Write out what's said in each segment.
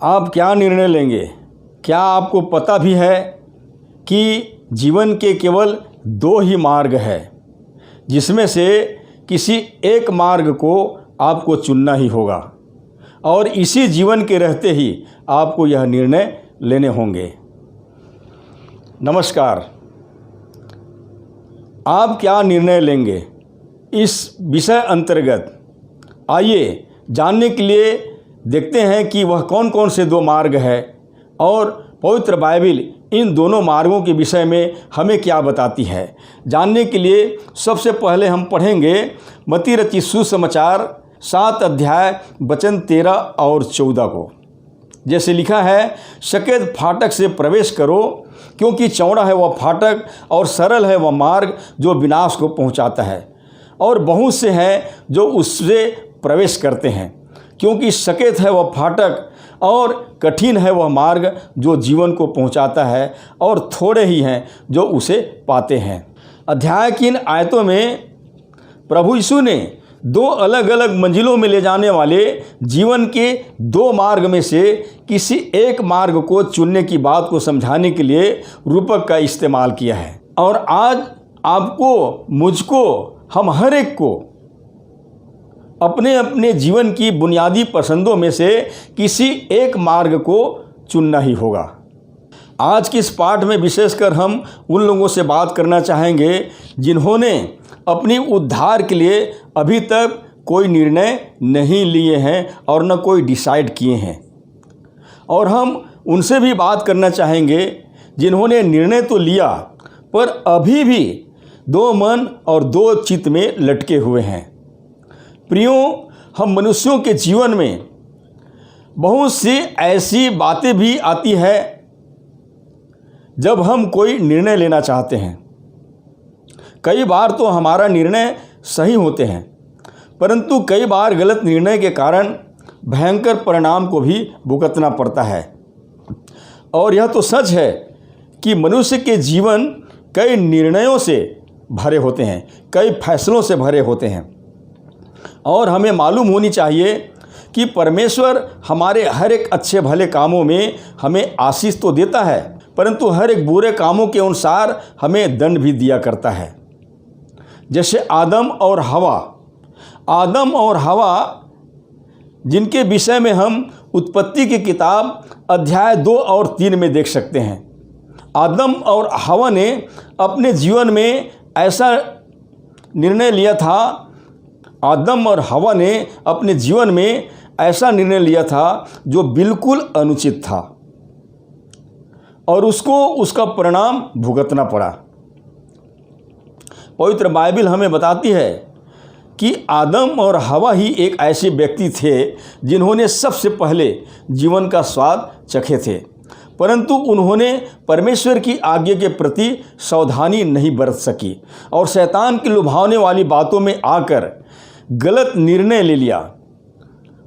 आप क्या निर्णय लेंगे? क्या आपको पता भी है कि जीवन के केवल दो ही मार्ग है, जिसमें से किसी एक मार्ग को आपको चुनना ही होगा और इसी जीवन के रहते ही आपको यह निर्णय लेने होंगे। नमस्कार। आप क्या निर्णय लेंगे, इस विषय अंतर्गत आइए जानने के लिए देखते हैं कि वह कौन कौन से दो मार्ग है और पवित्र बाइबिल इन दोनों मार्गों के विषय में हमें क्या बताती है। जानने के लिए सबसे पहले हम पढ़ेंगे मत्ती रचित सुसमाचार 7 अध्याय वचन 13 और 14 को। जैसे लिखा है, सकेत फाटक से प्रवेश करो, क्योंकि चौड़ा है वह फाटक और सरल है वह मार्ग जो विनाश को पहुंचाता है, और बहुत से हैं जो उससे प्रवेश करते हैं। क्योंकि सकेत है वह फाटक और कठिन है वह मार्ग जो जीवन को पहुंचाता है, और थोड़े ही हैं जो उसे पाते हैं। अध्याय की इन आयतों में प्रभु यीशु ने दो अलग अलग मंजिलों में ले जाने वाले जीवन के दो मार्ग में से किसी एक मार्ग को चुनने की बात को समझाने के लिए रूपक का इस्तेमाल किया है। और आज आपको, मुझको, हम हर एक को अपने अपने जीवन की बुनियादी पसंदों में से किसी एक मार्ग को चुनना ही होगा। आज के इस पाठ में विशेषकर हम उन लोगों से बात करना चाहेंगे जिन्होंने अपनी उद्धार के लिए अभी तक कोई निर्णय नहीं लिए हैं और न कोई डिसाइड किए हैं। और हम उनसे भी बात करना चाहेंगे जिन्होंने निर्णय तो लिया पर अभी भी दो मन और दो चित्त में लटके हुए हैं। प्रियो, हम मनुष्यों के जीवन में बहुत सी ऐसी बातें भी आती है जब हम कोई निर्णय लेना चाहते हैं। कई बार तो हमारा निर्णय सही होते हैं, परंतु कई बार गलत निर्णय के कारण भयंकर परिणाम को भी भुगतना पड़ता है। और यह तो सच है कि मनुष्य के जीवन कई निर्णयों से भरे होते हैं, कई फैसलों से भरे होते हैं। और हमें मालूम होनी चाहिए कि परमेश्वर हमारे हर एक अच्छे भले कामों में हमें आशीष तो देता है, परंतु हर एक बुरे कामों के अनुसार हमें दंड भी दिया करता है। जैसे आदम और हवा जिनके विषय में हम उत्पत्ति की किताब अध्याय 2 और 3 में देख सकते हैं। आदम और हवा ने अपने जीवन में ऐसा निर्णय लिया था, आदम और हवा ने अपने जीवन में ऐसा निर्णय लिया था जो बिल्कुल अनुचित था और उसको उसका परिणाम भुगतना पड़ा। पवित्र बाइबिल हमें बताती है कि आदम और हवा ही एक ऐसे व्यक्ति थे जिन्होंने सबसे पहले जीवन का स्वाद चखे थे, परंतु उन्होंने परमेश्वर की आज्ञा के प्रति सावधानी नहीं बरत सकी और शैतान की लुभावने वाली बातों में आकर गलत निर्णय ले लिया।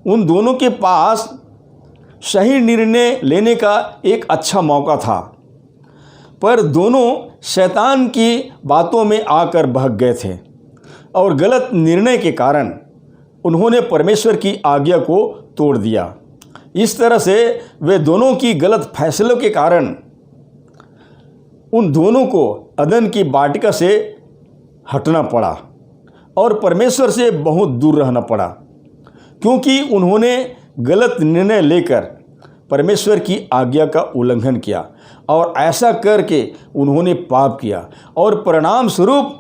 उन दोनों के पास सही निर्णय लेने का एक अच्छा मौका था, पर दोनों शैतान की बातों में आकर बहक गए थे और गलत निर्णय के कारण उन्होंने परमेश्वर की आज्ञा को तोड़ दिया। इस तरह से वे दोनों की गलत फैसलों के कारण उन दोनों को अदन की वाटिका से हटना पड़ा और परमेश्वर से बहुत दूर रहना पड़ा, क्योंकि उन्होंने गलत निर्णय लेकर परमेश्वर की आज्ञा का उल्लंघन किया और ऐसा करके उन्होंने पाप किया और परिणाम स्वरूप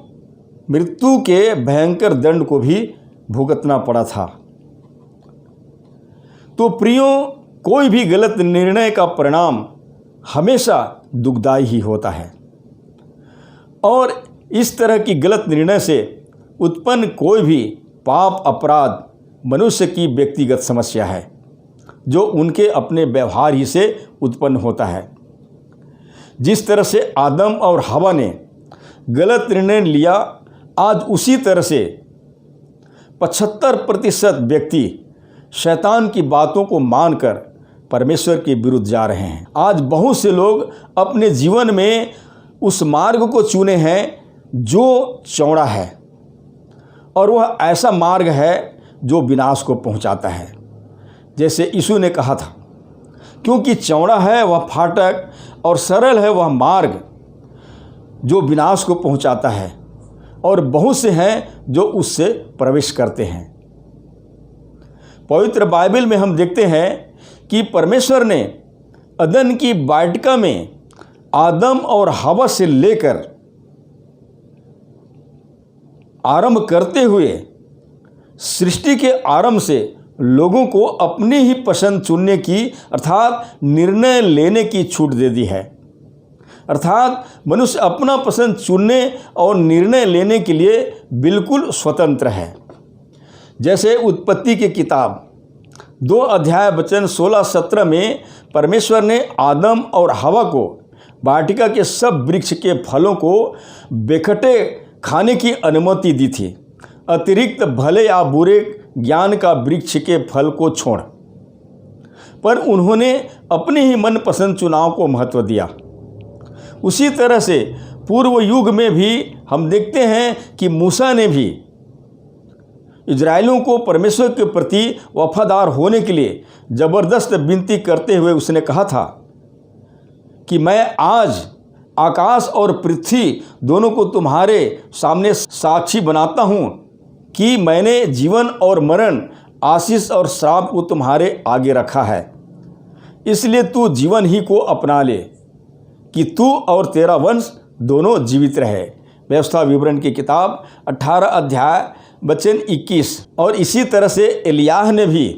मृत्यु के भयंकर दंड को भी भुगतना पड़ा था। तो प्रियो, कोई भी गलत निर्णय का परिणाम हमेशा दुखदाई ही होता है और इस तरह की गलत निर्णय से उत्पन्न कोई भी पाप अपराध मनुष्य की व्यक्तिगत समस्या है जो उनके अपने व्यवहार ही से उत्पन्न होता है। जिस तरह से आदम और हवा ने गलत निर्णय लिया, आज उसी तरह से 75% व्यक्ति शैतान की बातों को मानकर परमेश्वर के विरुद्ध जा रहे हैं। आज बहुत से लोग अपने जीवन में उस मार्ग को चुने हैं जो चौड़ा है और वह ऐसा मार्ग है जो विनाश को पहुंचाता है। जैसे यीशु ने कहा था क्योंकि चौड़ा है वह फाटक और सरल है वह मार्ग जो विनाश को पहुंचाता है, और बहुत से हैं जो उससे प्रवेश करते हैं। पवित्र बाइबल में हम देखते हैं कि परमेश्वर ने अदन की वाटिका में आदम और हवा से लेकर आरंभ करते हुए सृष्टि के आरंभ से लोगों को अपनी ही पसंद चुनने की अर्थात निर्णय लेने की छूट दे दी है। अर्थात मनुष्य अपना पसंद चुनने और निर्णय लेने के लिए बिल्कुल स्वतंत्र है। जैसे उत्पत्ति की किताब 2 अध्याय वचन 16-17 में परमेश्वर ने आदम और हवा को वाटिका के सब वृक्ष के फलों को बेखटे खाने की अनुमति दी थी, अतिरिक्त भले या बुरे ज्ञान का वृक्ष के फल को छोड़। पर उन्होंने अपने ही मनपसंद चुनाव को महत्व दिया। उसी तरह से पूर्व युग में भी हम देखते हैं कि मूसा ने भी इजराइलियों को परमेश्वर के प्रति वफादार होने के लिए ज़बरदस्त विनती करते हुए उसने कहा था कि मैं आज आकाश और पृथ्वी दोनों को तुम्हारे सामने साक्षी बनाता हूँ कि मैंने जीवन और मरण, आशीष और श्राप को तुम्हारे आगे रखा है। इसलिए तू जीवन ही को अपना ले कि तू और तेरा वंश दोनों जीवित रहे। व्यवस्था विवरण की किताब 18 अध्याय वचन 21। और इसी तरह से एलियाह ने भी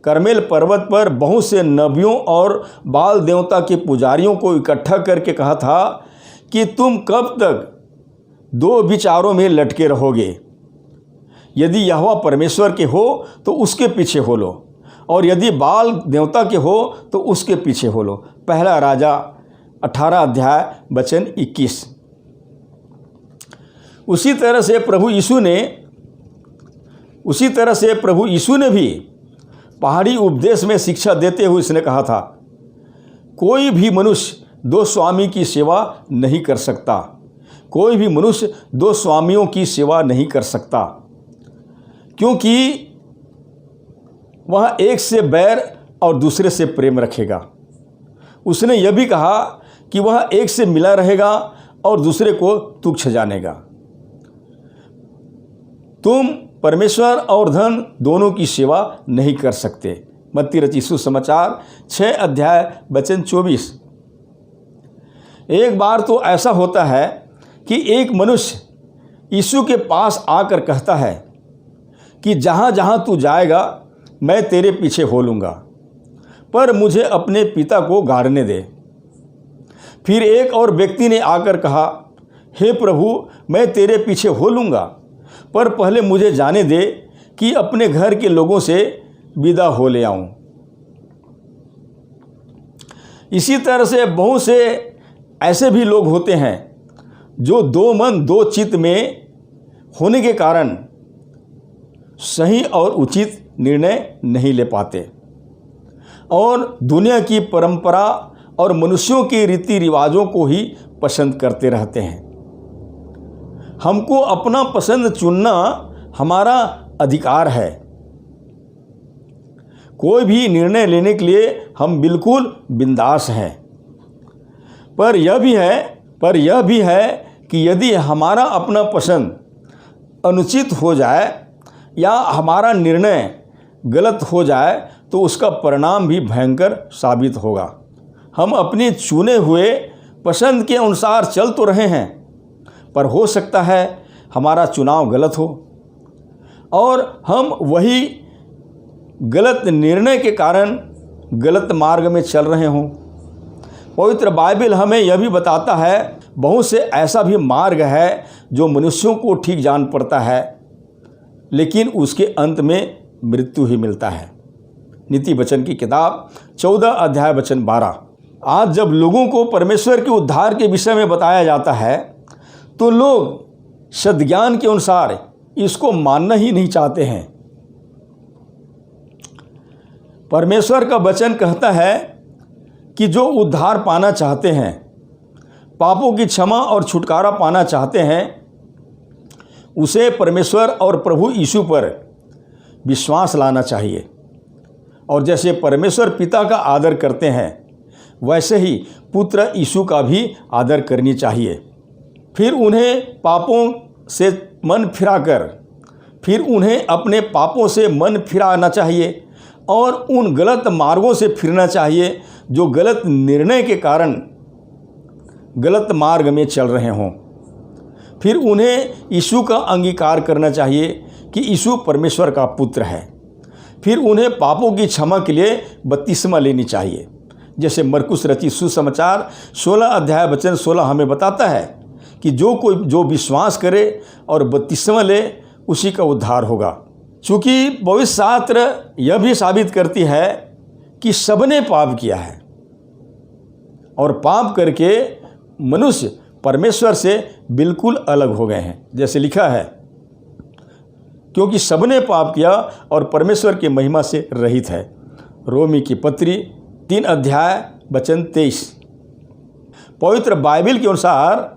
करमेल पर्वत पर बहुत से नबियों और बाल देवता के पुजारियों को इकट्ठा करके कहा था कि तुम कब तक 2 विचारों में लटके रहोगे? यदि यहोवा परमेश्वर के हो तो उसके पीछे हो लो, और यदि बाल देवता के हो तो उसके पीछे हो लो। पहला राजा 18 अध्याय वचन 21। उसी तरह से प्रभु यीशु ने भी पहाड़ी उपदेश में शिक्षा देते हुए इसने कहा था, कोई भी मनुष्य 2 स्वामी की सेवा नहीं कर सकता। कोई भी मनुष्य 2 स्वामियों की सेवा नहीं कर सकता, क्योंकि वह एक से बैर और दूसरे से प्रेम रखेगा। उसने यह भी कहा कि वह एक से मिला रहेगा और दूसरे को तुच्छ जानेगा। तुम परमेश्वर और धन दोनों की सेवा नहीं कर सकते। मत्ती रचित सुसमाचार 6 अध्याय वचन 24। एक बार तो ऐसा होता है कि एक मनुष्य यीशु के पास आकर कहता है कि जहाँ जहाँ तू जाएगा मैं तेरे पीछे हो लूँगा, पर मुझे अपने पिता को गाड़ने दे। फिर एक और व्यक्ति ने आकर कहा, हे प्रभु, मैं तेरे पीछे हो लूँगा, पर पहले मुझे जाने दे कि अपने घर के लोगों से विदा हो ले आऊँ। इसी तरह से बहुत से ऐसे भी लोग होते हैं जो 2 मन 2 चित्त में होने के कारण सही और उचित निर्णय नहीं ले पाते और दुनिया की परंपरा और मनुष्यों के रीति रिवाजों को ही पसंद करते रहते हैं। हमको अपना पसंद चुनना हमारा अधिकार है। कोई भी निर्णय लेने के लिए हम बिल्कुल बिंदास हैं। पर यह भी है कि यदि हमारा अपना पसंद अनुचित हो जाए या हमारा निर्णय गलत हो जाए तो उसका परिणाम भी भयंकर साबित होगा। हम अपने चुने हुए पसंद के अनुसार चल तो रहे हैं, पर हो सकता है हमारा चुनाव गलत हो और हम वही गलत निर्णय के कारण गलत मार्ग में चल रहे हों। पवित्र बाइबल हमें यह भी बताता है, बहुत से ऐसा भी मार्ग है जो मनुष्यों को ठीक जान पड़ता है, लेकिन उसके अंत में मृत्यु ही मिलता है। नीति वचन की किताब 14 अध्याय वचन 12। आज जब लोगों को परमेश्वर के उद्धार के विषय में बताया जाता है तो लोग सद्ज्ञान के अनुसार इसको मानना ही नहीं चाहते हैं। परमेश्वर का वचन कहता है कि जो उद्धार पाना चाहते हैं, पापों की क्षमा और छुटकारा पाना चाहते हैं, उसे परमेश्वर और प्रभु यीशु पर विश्वास लाना चाहिए और जैसे परमेश्वर पिता का आदर करते हैं वैसे ही पुत्र यीशु का भी आदर करनी चाहिए। फिर उन्हें अपने पापों से मन फिराना चाहिए और उन गलत मार्गों से फिरना चाहिए जो गलत निर्णय के कारण गलत मार्ग में चल रहे हों। फिर उन्हें यीशु का अंगीकार करना चाहिए कि यीशु परमेश्वर का पुत्र है। फिर उन्हें पापों की क्षमा के लिए बपतिस्मा लेनी चाहिए, जैसे मरकुस रचित सुसमाचार 16 अध्याय वचन 16 हमें बताता है कि जो विश्वास करे और बपतिस्मा ले उसी का उद्धार होगा। चूँकि पवित्र शास्त्र यह भी साबित करती है कि सबने पाप किया है और पाप करके मनुष्य परमेश्वर से बिल्कुल अलग हो गए हैं, जैसे लिखा है, क्योंकि सबने पाप किया और परमेश्वर की महिमा से रहित है। रोमी की पत्री 3 अध्याय वचन 23। पवित्र बाइबल के अनुसार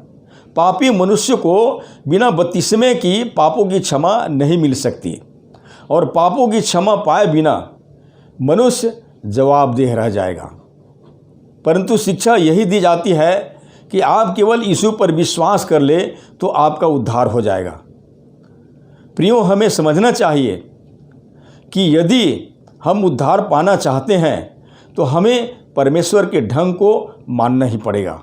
पापी मनुष्य को बिना बपतिस्मे की पापों की क्षमा नहीं मिल सकती और पापों की क्षमा पाए बिना मनुष्य जवाबदेह रह जाएगा। परंतु शिक्षा यही दी जाती है कि आप केवल यीशु पर विश्वास कर ले तो आपका उद्धार हो जाएगा। प्रियो, हमें समझना चाहिए कि यदि हम उद्धार पाना चाहते हैं तो हमें परमेश्वर के ढंग को मानना ही पड़ेगा।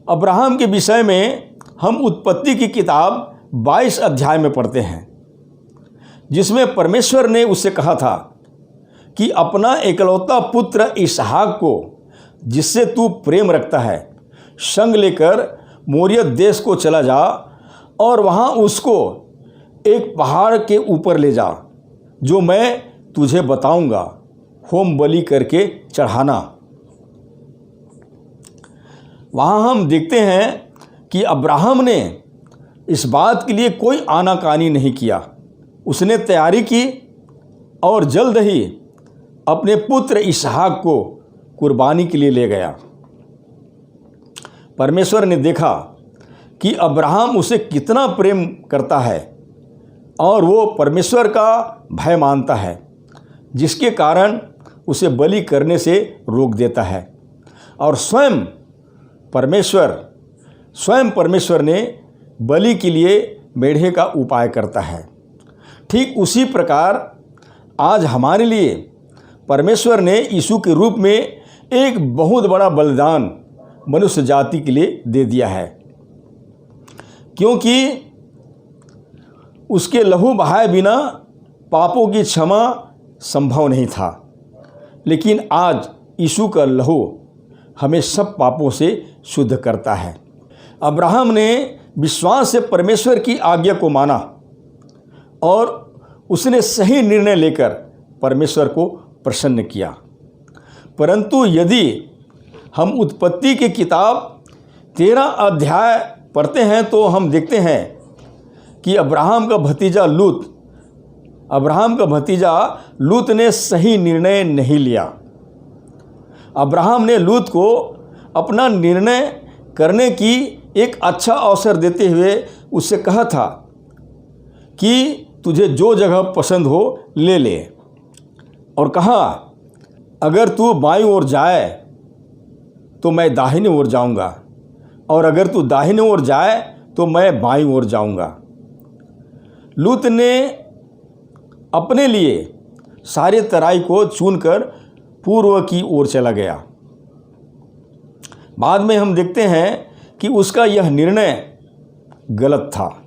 अब्राहम के विषय में हम उत्पत्ति की किताब 22 अध्याय में पढ़ते हैं, जिसमें परमेश्वर ने उससे कहा था कि अपना एकलौता पुत्र इसहाक को, जिससे तू प्रेम रखता है, संग लेकर मोरियत देश को चला जा और वहाँ उसको एक पहाड़ के ऊपर ले जा, जो मैं तुझे बताऊंगा, होम बलि करके चढ़ाना। वहाँ हम देखते हैं कि अब्राहम ने इस बात के लिए कोई आनाकानी नहीं किया। उसने तैयारी की और जल्द ही अपने पुत्र इसहाक को कुर्बानी के लिए ले गया। परमेश्वर ने देखा कि अब्राहम उसे कितना प्रेम करता है और वो परमेश्वर का भय मानता है, जिसके कारण उसे बलि करने से रोक देता है। और स्वयं परमेश्वर ने बलि के लिए मेढ़े का उपाय करता है। ठीक उसी प्रकार आज हमारे लिए परमेश्वर ने यीशु के रूप में एक बहुत बड़ा बलिदान मनुष्य जाति के लिए दे दिया है, क्योंकि उसके लहू बहाए बिना पापों की क्षमा संभव नहीं था। लेकिन आज यीशु का लहू हमें सब पापों से शुद्ध करता है। अब्राहम ने विश्वास से परमेश्वर की आज्ञा को माना और उसने सही निर्णय लेकर परमेश्वर को प्रसन्न किया। परंतु यदि हम उत्पत्ति की किताब 13 अध्याय पढ़ते हैं तो हम देखते हैं कि अब्राहम का भतीजा लूत ने सही निर्णय नहीं लिया। अब्राहम ने लूत को अपना निर्णय करने की एक अच्छा अवसर देते हुए उससे कहा था कि तुझे जो जगह पसंद हो ले ले, और कहा अगर तू बाईं ओर जाए तो मैं दाहिनी ओर जाऊंगा, और अगर तू दाहिनी ओर जाए तो मैं बाईं ओर जाऊंगा। लूत ने अपने लिए सारे तराई को चुनकर पूर्व की ओर चला गया। बाद में हम देखते हैं कि उसका यह निर्णय गलत था,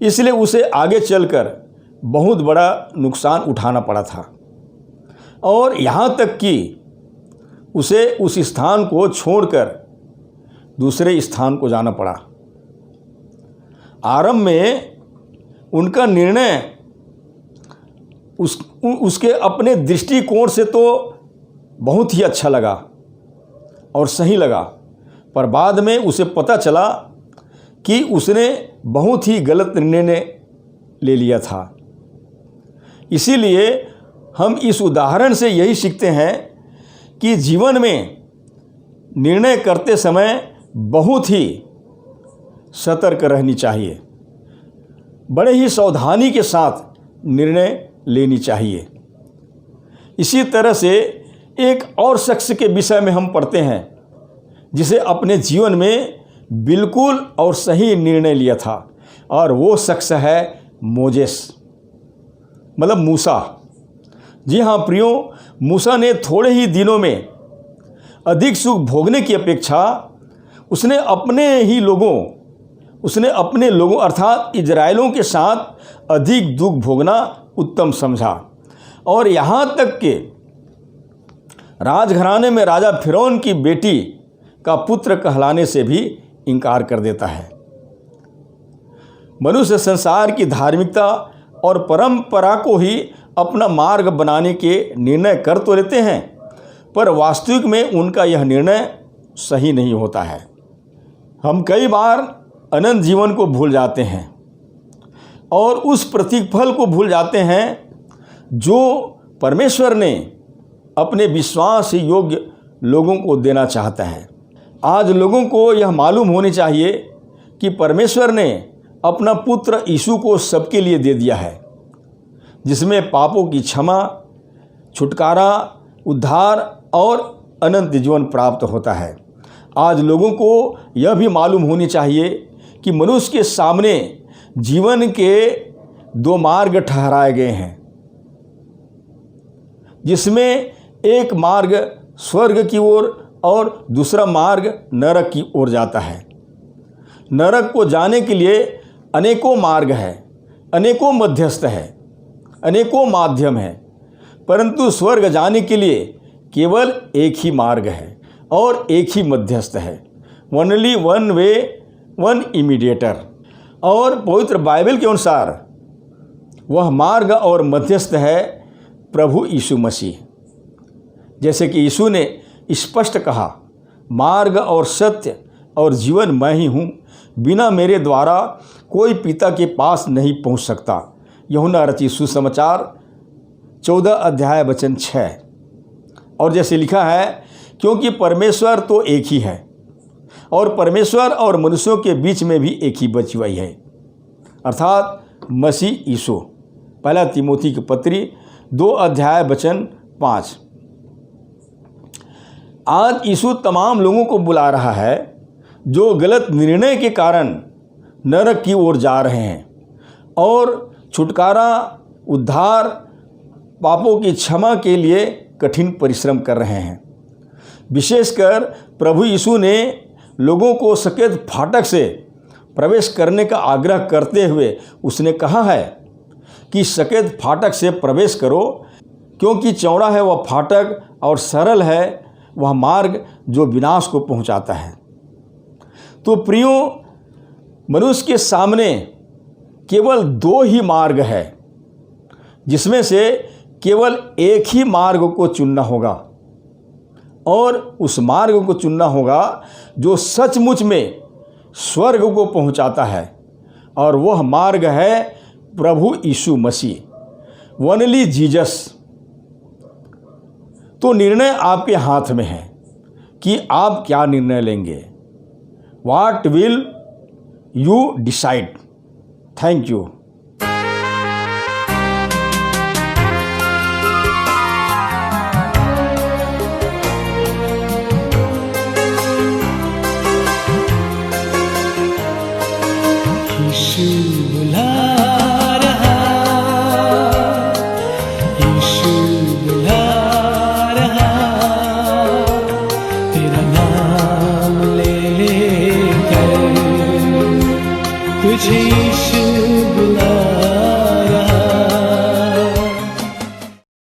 इसलिए उसे आगे चलकर बहुत बड़ा नुकसान उठाना पड़ा था, और यहाँ तक कि उसे उस स्थान को छोड़कर दूसरे स्थान को जाना पड़ा। आरंभ में उनका निर्णय उसके अपने दृष्टिकोण से तो बहुत ही अच्छा लगा और सही लगा, पर बाद में उसे पता चला कि उसने बहुत ही गलत निर्णय ले लिया था। इसीलिए हम इस उदाहरण से यही सीखते हैं कि जीवन में निर्णय करते समय बहुत ही सतर्क रहनी चाहिए, बड़े ही सावधानी के साथ निर्णय लेनी चाहिए, इसी तरह से एक और शख्स के विषय में हम पढ़ते हैं जिसे अपने जीवन में बिल्कुल और सही निर्णय लिया था, और वो शख्स है मोजेस, मतलब मूसा। जी हाँ प्रियो, मूसा ने थोड़े ही दिनों में अधिक सुख भोगने की अपेक्षा उसने अपने लोगों अर्थात इजराइलों के साथ अधिक दुख भोगना उत्तम समझा, और यहाँ तक कि राजघराने में राजा फिरौन की बेटी का पुत्र कहलाने से भी इनकार कर देता है। मनुष्य संसार की धार्मिकता और परंपरा को ही अपना मार्ग बनाने के निर्णय कर तो लेते हैं, पर वास्तविक में उनका यह निर्णय सही नहीं होता है। हम कई बार अनंत जीवन को भूल जाते हैं और उस प्रतिफल को भूल जाते हैं जो परमेश्वर ने अपने विश्वास योग्य लोगों को देना चाहता है। आज लोगों को यह मालूम होनी चाहिए कि परमेश्वर ने अपना पुत्र यीशु को सबके लिए दे दिया है, जिसमें पापों की क्षमा, छुटकारा, उद्धार और अनंत जीवन प्राप्त होता है। आज लोगों को यह भी मालूम होनी चाहिए कि मनुष्य के सामने जीवन के दो मार्ग ठहराए गए हैं, जिसमें एक मार्ग स्वर्ग की ओर और दूसरा मार्ग नरक की ओर जाता है। नरक को जाने के लिए अनेकों मार्ग है, अनेकों मध्यस्थ है, अनेकों माध्यम है, परंतु स्वर्ग जाने के लिए केवल एक ही मार्ग है और एक ही मध्यस्थ है। Only one way, one mediator. और पवित्र बाइबल के अनुसार वह मार्ग और मध्यस्थ है प्रभु यीशु मसीह। जैसे कि यीशु ने स्पष्ट कहा, मार्ग और सत्य और जीवन मैं ही हूँ, बिना मेरे द्वारा कोई पिता के पास नहीं पहुँच सकता। यूहन्ना रचित सुसमाचार 14 अध्याय वचन 6। और जैसे लिखा है, क्योंकि परमेश्वर तो एक ही है और परमेश्वर और मनुष्यों के बीच में भी एक ही बची हुई है, अर्थात मसीह यीशु। पहला तिमोथी की पत्री 2 अध्याय वचन 5। आज यीशु तमाम लोगों को बुला रहा है जो गलत निर्णय के कारण नरक की ओर जा रहे हैं और छुटकारा, उद्धार, पापों की क्षमा के लिए कठिन परिश्रम कर रहे हैं। विशेषकर प्रभु यीशु ने लोगों को सकेत फाटक से प्रवेश करने का आग्रह करते हुए उसने कहा है कि सकेत फाटक से प्रवेश करो, क्योंकि चौड़ा है वह फाटक और सरल है वह मार्ग जो विनाश को पहुंचाता है। तो प्रियो, मनुष्य के सामने केवल 2 ही मार्ग है, जिसमें से केवल एक ही मार्ग को चुनना होगा, और उस मार्ग को चुनना होगा जो सचमुच में स्वर्ग को पहुंचाता है, और वह मार्ग है प्रभु यीशु मसीह, ओनली जीसस। तो निर्णय आपके हाथ में है कि आप क्या निर्णय लेंगे। What will you decide? Thank you. तुझे यीशु बुला